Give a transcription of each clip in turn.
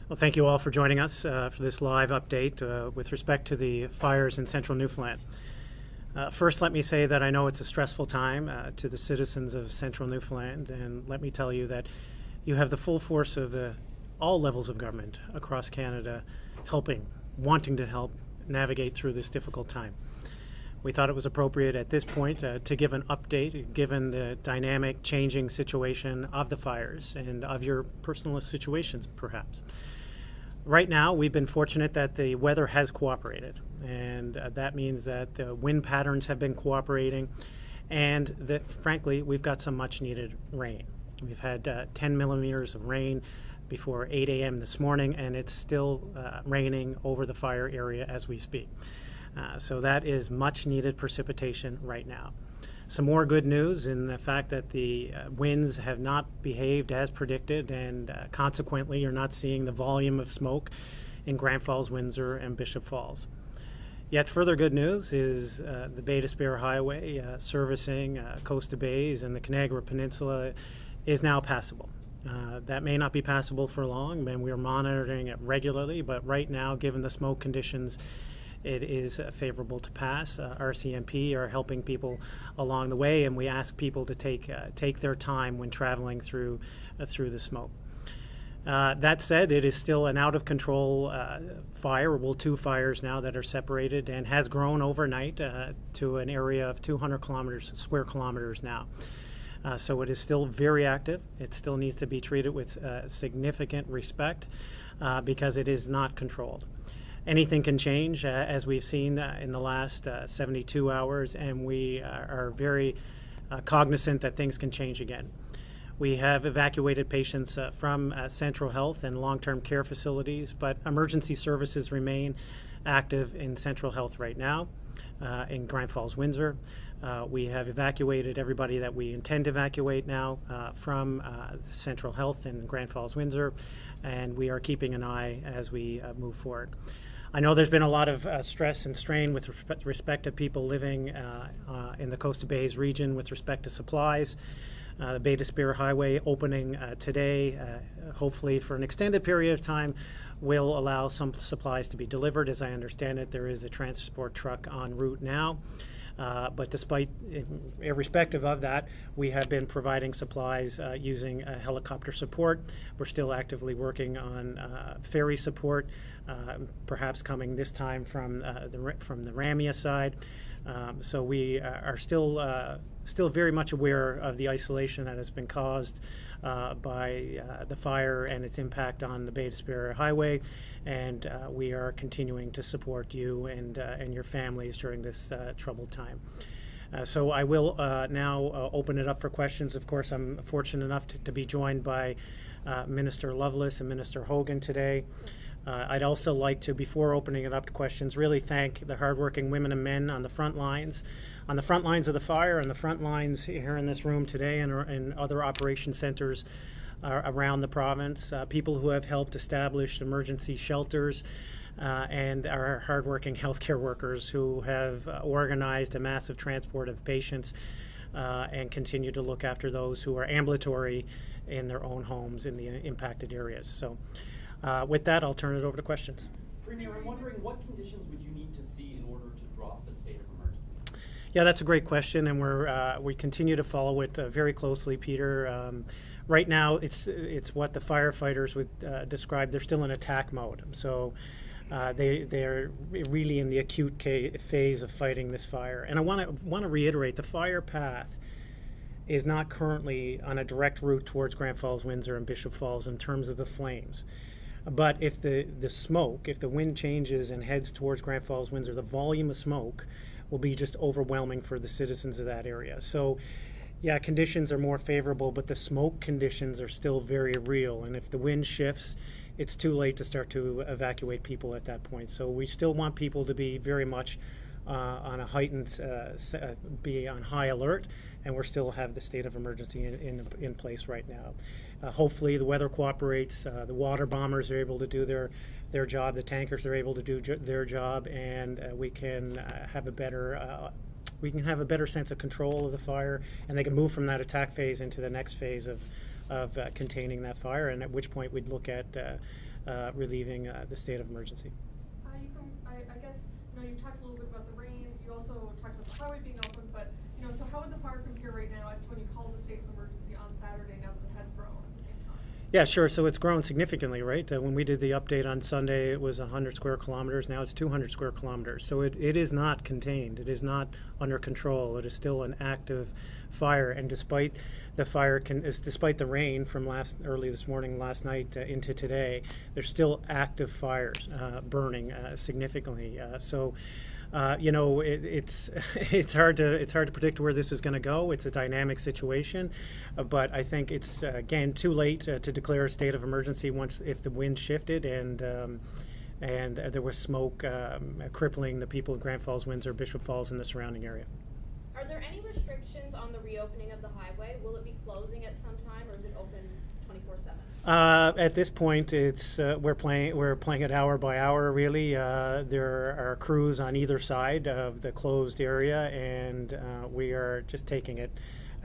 Well, thank you all for joining us for this live update with respect to the fires in central Newfoundland. First, let me say that I know it's a stressful time to the citizens of central Newfoundland, and let me tell you that you have the full force of all levels of government across Canada wanting to help navigate through this difficult time. We thought it was appropriate at this point to give an update, given the dynamic, changing situation of the fires and of your personal situations, perhaps. Right now, we've been fortunate that the weather has cooperated, and that means that the wind patterns have been cooperating, and that, frankly, we've got some much-needed rain. We've had 10 millimeters of rain before 8 a.m. this morning, and it's still raining over the fire area as we speak. So that is much-needed precipitation right now. Some more good news in the fact that the winds have not behaved as predicted, and consequently you're not seeing the volume of smoke in Grand Falls, Windsor, and Bishop Falls. Yet further good news is the Bay d'Espoir Highway servicing Coast of Bays and the Canagra Peninsula is now passable. That may not be passable for long, and we're monitoring it regularly, but right now, given the smoke conditions, it is favorable to pass. RCMP are helping people along the way, and we ask people to take their time when traveling through the smoke. That said, it is still an out-of-control fire. Well, two fires now that are separated, and has grown overnight to an area of 200 square kilometers now. So it is still very active. It still needs to be treated with significant respect because it is not controlled. Anything can change, as we've seen in the last 72 hours, and we are very cognizant that things can change again. We have evacuated patients from Central Health and long-term care facilities, but emergency services remain active in Central Health right now, in Grand Falls, Windsor. We have evacuated everybody that we intend to evacuate now from Central Health in Grand Falls, Windsor, and we are keeping an eye as we move forward. I know there's been a lot of stress and strain with respect to people living in the Coast of Bays region with respect to supplies. The Bay d'Espoir Highway opening today, hopefully for an extended period of time, will allow some supplies to be delivered. As I understand it, there is a transport truck en route now. But despite, irrespective of that, we have been providing supplies using helicopter support. We're still actively working on ferry support, perhaps coming this time from the Ramia side. So we are still very much aware of the isolation that has been caused by the fire and its impact on the Bay d'Espoir Highway, and we are continuing to support you and your families during this troubled time. So I will now open it up for questions. Of course, I'm fortunate enough to be joined by Minister Lovelace and Minister Hogan today. I'd also like to, before opening it up to questions, really thank the hardworking women and men on the front lines of the fire, and the front lines here in this room today, and other operation centers around the province, people who have helped establish emergency shelters, and our hardworking healthcare workers who have organized a massive transport of patients and continue to look after those who are ambulatory in their own homes in the impacted areas. So with that, I'll turn it over to questions. Premier, I'm wondering what conditions would you need to see in order to drop the state of emergency? Yeah, that's a great question, and we continue to follow it very closely, Peter. Right now, it's what the firefighters would describe. They're still in attack mode, so they're really in the acute phase of fighting this fire. And I want to reiterate, the fire path is not currently on a direct route towards Grand Falls, Windsor, and Bishop Falls in terms of the flames. But if the smoke, if the wind changes and heads towards Grand Falls, Windsor, the volume of smoke will be just overwhelming for the citizens of that area. So, yeah, conditions are more favorable, but the smoke conditions are still very real. And if the wind shifts, it's too late to start to evacuate people at that point. So we still want people to be very much on a heightened, be on high alert, and we still have the state of emergency in place right now. Hopefully the weather cooperates, the water bombers are able to do their job, the tankers are able to do their job, and we can have a better sense of control of the fire, and they can move from that attack phase into the next phase of containing that fire, and at which point we'd look at relieving the state of emergency. I guess, you talked a little bit about the rain. You also talked about the highway being open, but, so how would the fire compare right now as to when you called the state of emergency on Saturday now that it has grown at the same time? Yeah, sure. So it's grown significantly, right? When we did the update on Sunday, it was 100 square kilometers. Now it's 200 square kilometers. So it is not contained. It is not under control. It is still an active fire. And despite the fire, despite the rain from early this morning, last night into today, there's still active fires burning significantly. It's hard to predict where this is going to go. It's a dynamic situation, but I think it's again too late to declare a state of emergency if the wind shifted and there was smoke crippling the people of Grand Falls, Windsor, Bishop Falls, and the surrounding area. Are there any restrictions on the reopening of the highway? Will it be closing at some time, or is it open 24/7? At this point, it's we're playing it hour by hour. Really, there are crews on either side of the closed area, and we are just taking it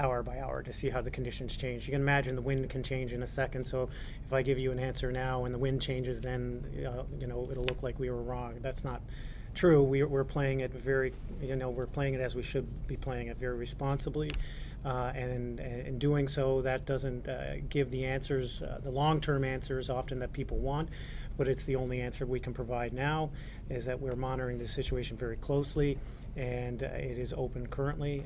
hour by hour to see how the conditions change. You can imagine the wind can change in a second. So if I give you an answer now and the wind changes, then it'll look like we were wrong. That's not true. We're playing it we're playing it as we should be playing it, very responsibly. And in doing so, that doesn't give the answers, the long-term answers often that people want, but it's the only answer we can provide now, is that we're monitoring the situation very closely, and it is open currently,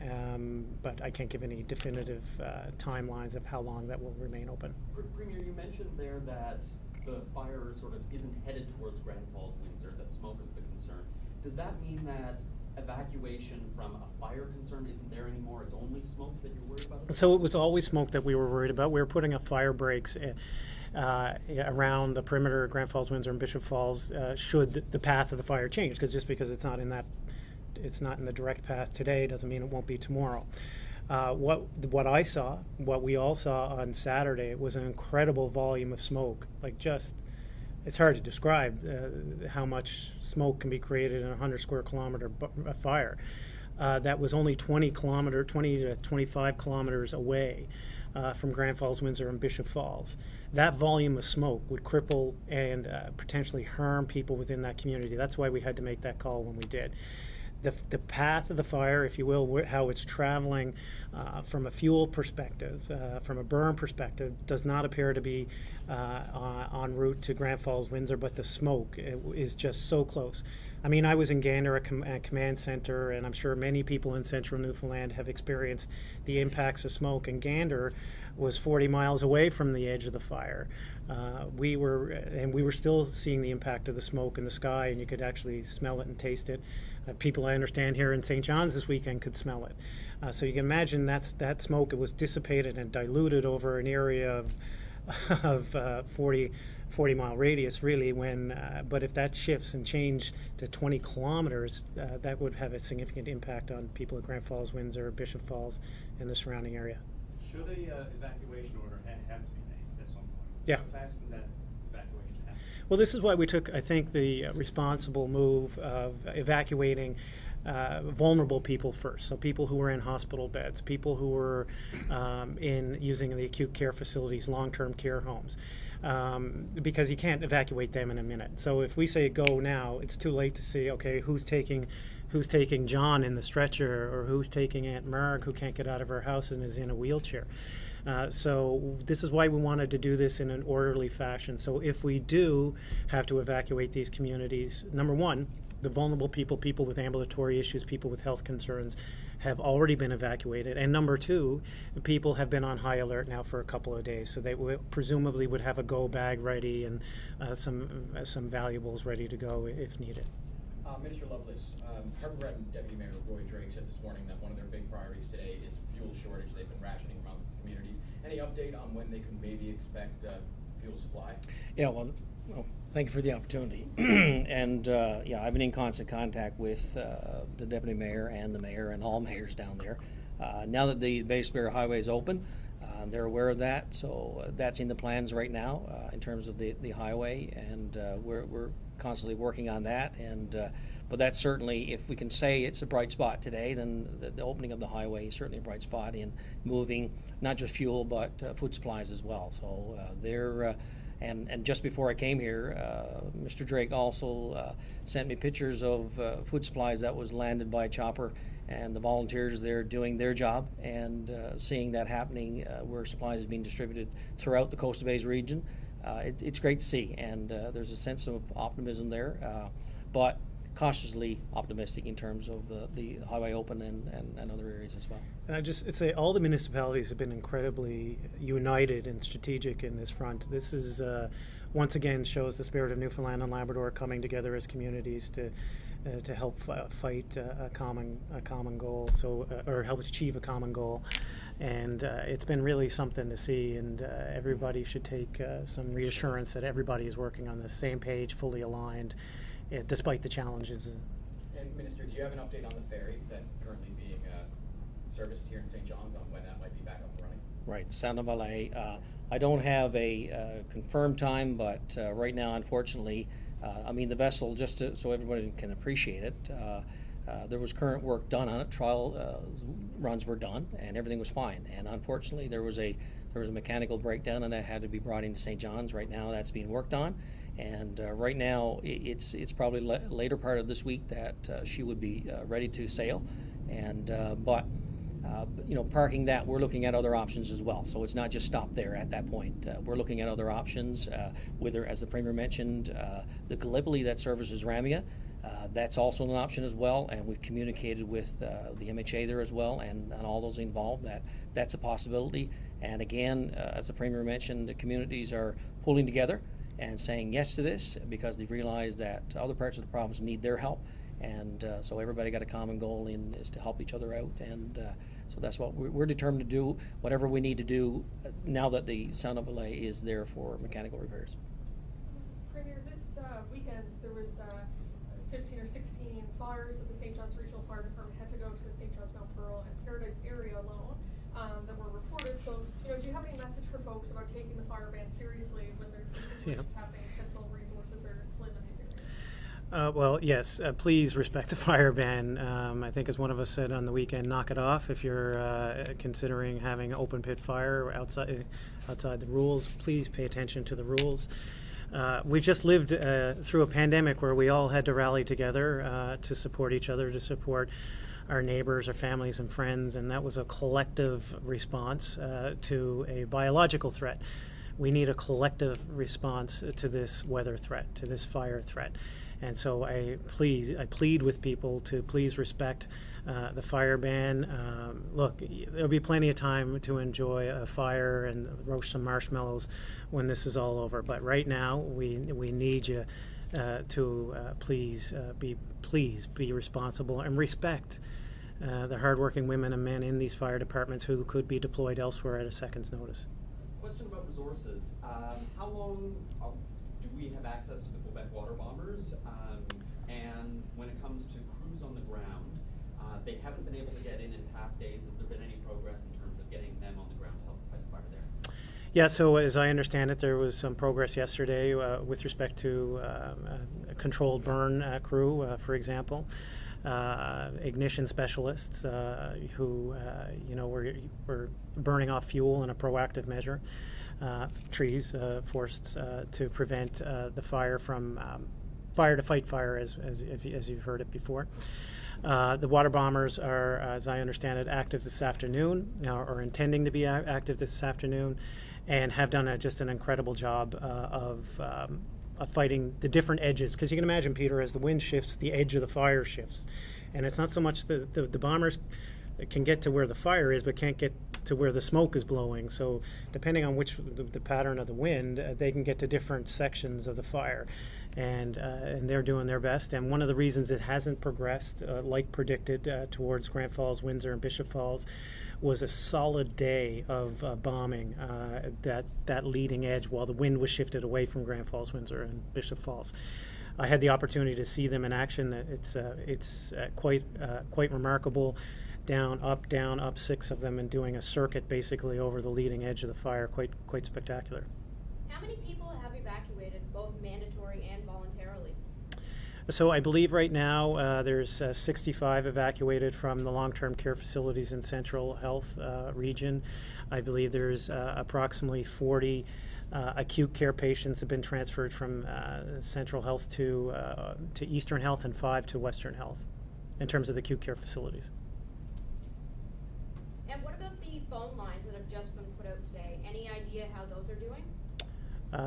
but I can't give any definitive timelines of how long that will remain open. Premier, you mentioned there that the fire sort of isn't headed towards Grand Falls, Windsor, that smoke is the concern. Does that mean that evacuation from a fire concern isn't there anymore? It's only smoke that you're worried about? So it was always smoke that we were worried about. We were putting up fire breaks around the perimeter of Grand Falls, Windsor, and Bishop Falls should the path of the fire change. Because it's not in the direct path today doesn't mean it won't be tomorrow. What we all saw on Saturday was an incredible volume of smoke. It's hard to describe how much smoke can be created in a 100 square kilometer fire. That was only 20 to 25 kilometers away from Grand Falls, Windsor, and Bishop Falls. That volume of smoke would cripple and potentially harm people within that community. That's why we had to make that call when we did. The path of the fire, if you will, how it's traveling from a fuel perspective, from a burn perspective, does not appear to be en route to Grand Falls, Windsor, but the smoke is just so close. I mean, I was in Gander at Command Center, and I'm sure many people in central Newfoundland have experienced the impacts of smoke, and Gander was 40 miles away from the edge of the fire. We were still seeing the impact of the smoke in the sky, and you could actually smell it and taste it. People I understand here in St. John's this weekend could smell it. So you can imagine that smoke, it was dissipated and diluted over an area of 40-mile radius, really. But if that shifts and change to 20 kilometers, that would have a significant impact on people at Grand Falls, Windsor, Bishop Falls, and the surrounding area. Should a evacuation order have to be made at some point? Yeah. How fast can that evacuation happen? Well, this is why we took, I think, the responsible move of evacuating vulnerable people first. So people who were in hospital beds, people who were using the acute care facilities, long-term care homes, because you can't evacuate them in a minute. So if we say go now, it's too late to say, okay, who's taking John in the stretcher, or who's taking Aunt Marg, who can't get out of her house and is in a wheelchair. So this is why we wanted to do this in an orderly fashion. So if we do have to evacuate these communities, number one, the vulnerable people with ambulatory issues, people with health concerns, have already been evacuated. And number two, people have been on high alert now for a couple of days. So they presumably would have a go bag ready and some valuables ready to go if needed. Minister Lovelace, Harbour Breton Deputy Mayor Roy Drake said this morning that one of their big priorities today is fuel shortage. They've been rationing amongst communities. Any update on when they could maybe expect fuel supply? Yeah, well, thank you for the opportunity. And I've been in constant contact with the Deputy Mayor and the Mayor and all mayors down there. Now that the Base Bear Highway is open, they're aware of that, so that's in the plans right now in terms of the highway, and we're constantly working on that. And but that's certainly, if we can say it's a bright spot today, then the opening of the highway is certainly a bright spot in moving not just fuel but food supplies as well. So they're And just before I came here, Mr. Drake also sent me pictures of food supplies that was landed by a chopper, and the volunteers there doing their job, and seeing that happening where supplies is being distributed throughout the Coast of Bays region. It's great to see, and there's a sense of optimism there, but cautiously optimistic in terms of the highway open and other areas as well. And I'd say all the municipalities have been incredibly united and strategic in this front. This is once again shows the spirit of Newfoundland and Labrador coming together as communities to help fight a common goal, or help achieve a common goal. And it's been really something to see, and everybody should take some reassurance that everybody is working on the same page, fully aligned, despite the challenges. And Minister, do you have an update on the ferry that's currently being serviced here in St. John's on when that might be back up and running? Right, Sound of Valais. I don't have a confirmed time, but right now, unfortunately, I mean, the vessel, just so everybody can appreciate it, there was current work done on it. Trial runs were done, and everything was fine. And unfortunately, there was a mechanical breakdown, and that had to be brought into St. John's. Right now, that's being worked on, and right now, it's probably later part of this week that she would be ready to sail. And but you know, parking that, we're looking at other options as well. So it's not just stopped there at that point. We're looking at other options. Whether, as the Premier mentioned, the Gallipoli that services Ramia. That's also an option as well, and we've communicated with the MHA there as well, and all those involved that that's a possibility. And again, as the Premier mentioned, the communities are pulling together and saying yes to this because they realize that other parts of the province need their help, and so everybody got a common goal is to help each other out, and so that's what we're determined to do, whatever we need to do now that the Sound of Valais is there for mechanical repairs. Premier, this weekend there was 15 or 16 fires that the St. John's Regional Fire Department had to go to the St. John's, Mount Pearl, and Paradise area alone that were reported. So, you know, do you have any message for folks about taking the fire ban seriously when there's situations happening in central resources are slim in these areas? Well, yes, please respect the fire ban. I think, as one of us said on the weekend, knock it off if you're considering having open pit fire outside the rules. Please pay attention to the rules. We've just lived through a pandemic where we all had to rally together to support each other, to support our neighbors, our families and friends, and that was a collective response to a biological threat. We need a collective response to this weather threat, to this fire threat. And so I plead with people to please respect the fire ban. Look, there'll be plenty of time to enjoy a fire and roast some marshmallows when this is all over. But right now, we need you to please be responsible and respect the hardworking women and men in these fire departments who could be deployed elsewhere at a second's notice. Question about resources. How long do we have access to the Quebec water bombers? And when it comes to crews on the ground, they haven't been able to get in past days. Has there been any progress in terms of getting them on the ground to help fight the fire there? Yeah, so as I understand it, there was some progress yesterday with respect to a controlled burn crew, for example. Ignition specialists who, you know, were burning off fuel in a proactive measure. Trees forced to prevent the fire from fire to fight fire, as you've heard it before. The water bombers are, as I understand it, active this afternoon, or intending to be active this afternoon, and have done just an incredible job of fighting the different edges. Because you can imagine, Peter, as the wind shifts, the edge of the fire shifts. And it's not so much the bombers can get to where the fire is, but can't get to where the smoke is blowing. So depending on the pattern of the wind, they can get to different sections of the fire. And they're doing their best. And one of the reasons it hasn't progressed like predicted towards Grand Falls, Windsor, and Bishop Falls was a solid day of bombing that leading edge while the wind was shifted away from Grand Falls, Windsor, and Bishop Falls. I had the opportunity to see them in action. It's quite remarkable. Down, up 6 of them, and doing a circuit basically over the leading edge of the fire. Quite spectacular. How many people have evacuated, both mandatory and voluntarily? So I believe right now there's 65 evacuated from the long-term care facilities in Central Health region. I believe there's approximately 40 Acute care patients have been transferred from Central Health to Eastern Health and 5 to Western Health in terms of the acute care facilities. And what about the phone lines that have just been put out today? Any idea how those are doing?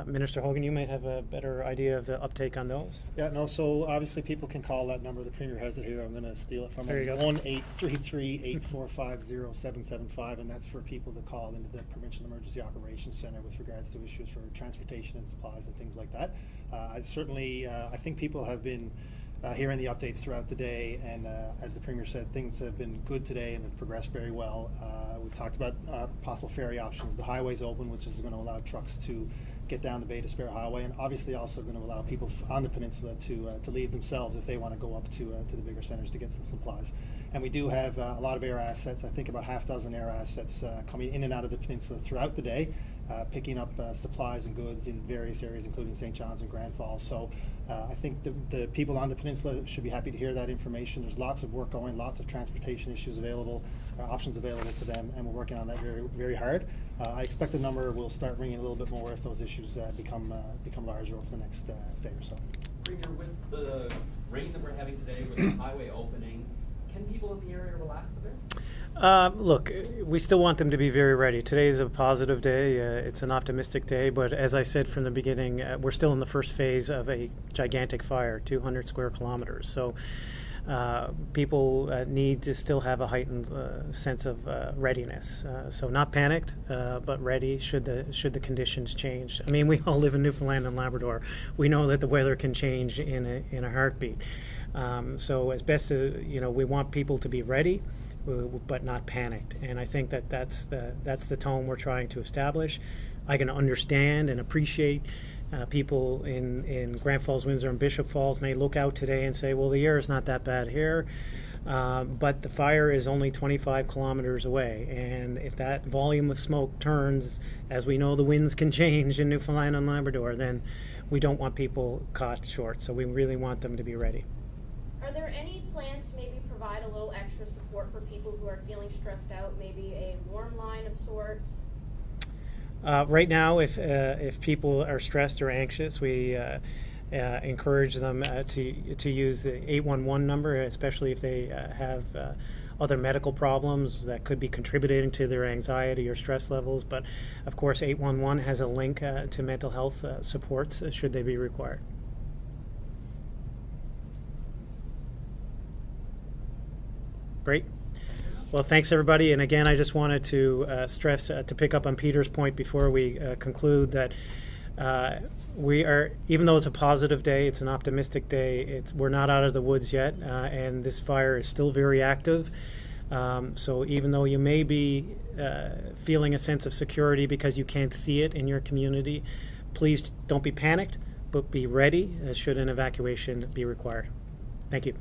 Minister Hogan, you might have a better idea of the uptake on those. Yeah, no, so obviously people can call that number. The Premier has it here. I'm going to steal it from There you him. go. 1-833-845-0775, and that's for people to call into the Provincial Emergency Operations Center with regards to issues for transportation and supplies and things like that. I think people have been hearing the updates throughout the day, and as the Premier said, things have been good today and have progressed very well. We've talked about possible ferry options. The highway's open, which is going to allow trucks to get down the Bay d'Espoir Highway, and obviously also going to allow people on the peninsula to leave themselves if they want to go up to the bigger centers to get some supplies. And we do have a lot of air assets, I think about half dozen air assets coming in and out of the peninsula throughout the day, picking up supplies and goods in various areas, including St. John's and Grand Falls. So I think the people on the peninsula should be happy to hear that information. There's lots of work going, lots of transportation issues available, options available to them, and we're working on that very, very hard. I expect the number will start ringing a little bit more if those issues become larger over the next day or so. Premier, with the rain that we're having today, with the highway opening, can people in the area relax a bit? Look, we still want them to be very ready. Today is a positive day. It's an optimistic day, but as I said from the beginning, we're still in the first phase of a gigantic fire, 200 square kilometers. So people need to still have a heightened sense of readiness. So not panicked, but ready should the conditions change. I mean, we all live in Newfoundland and Labrador. We know that the weather can change in a heartbeat. So as best we want people to be ready, but not panicked. And I think that's the tone we're trying to establish. I can understand and appreciate people in Grand Falls, Windsor, and Bishop Falls may look out today and say, well, the air is not that bad here, but the fire is only 25 kilometers away. And if that volume of smoke turns, as we know the winds can change in Newfoundland and Labrador, then we don't want people caught short. So we really want them to be ready. Are there any plans to maybe provide a little extra support for people who are feeling stressed out, maybe a warm line of sorts? Right now, if people are stressed or anxious, we encourage them to use the 811 number, especially if they have other medical problems that could be contributing to their anxiety or stress levels. But of course, 811 has a link to mental health supports should they be required. Great. Well, thanks everybody. And again, I just wanted to stress, to pick up on Peter's point before we conclude, that we are, even though it's a positive day, it's an optimistic day, we're not out of the woods yet, and this fire is still very active. So even though you may be feeling a sense of security because you can't see it in your community, please don't be panicked, but be ready should an evacuation be required. Thank you.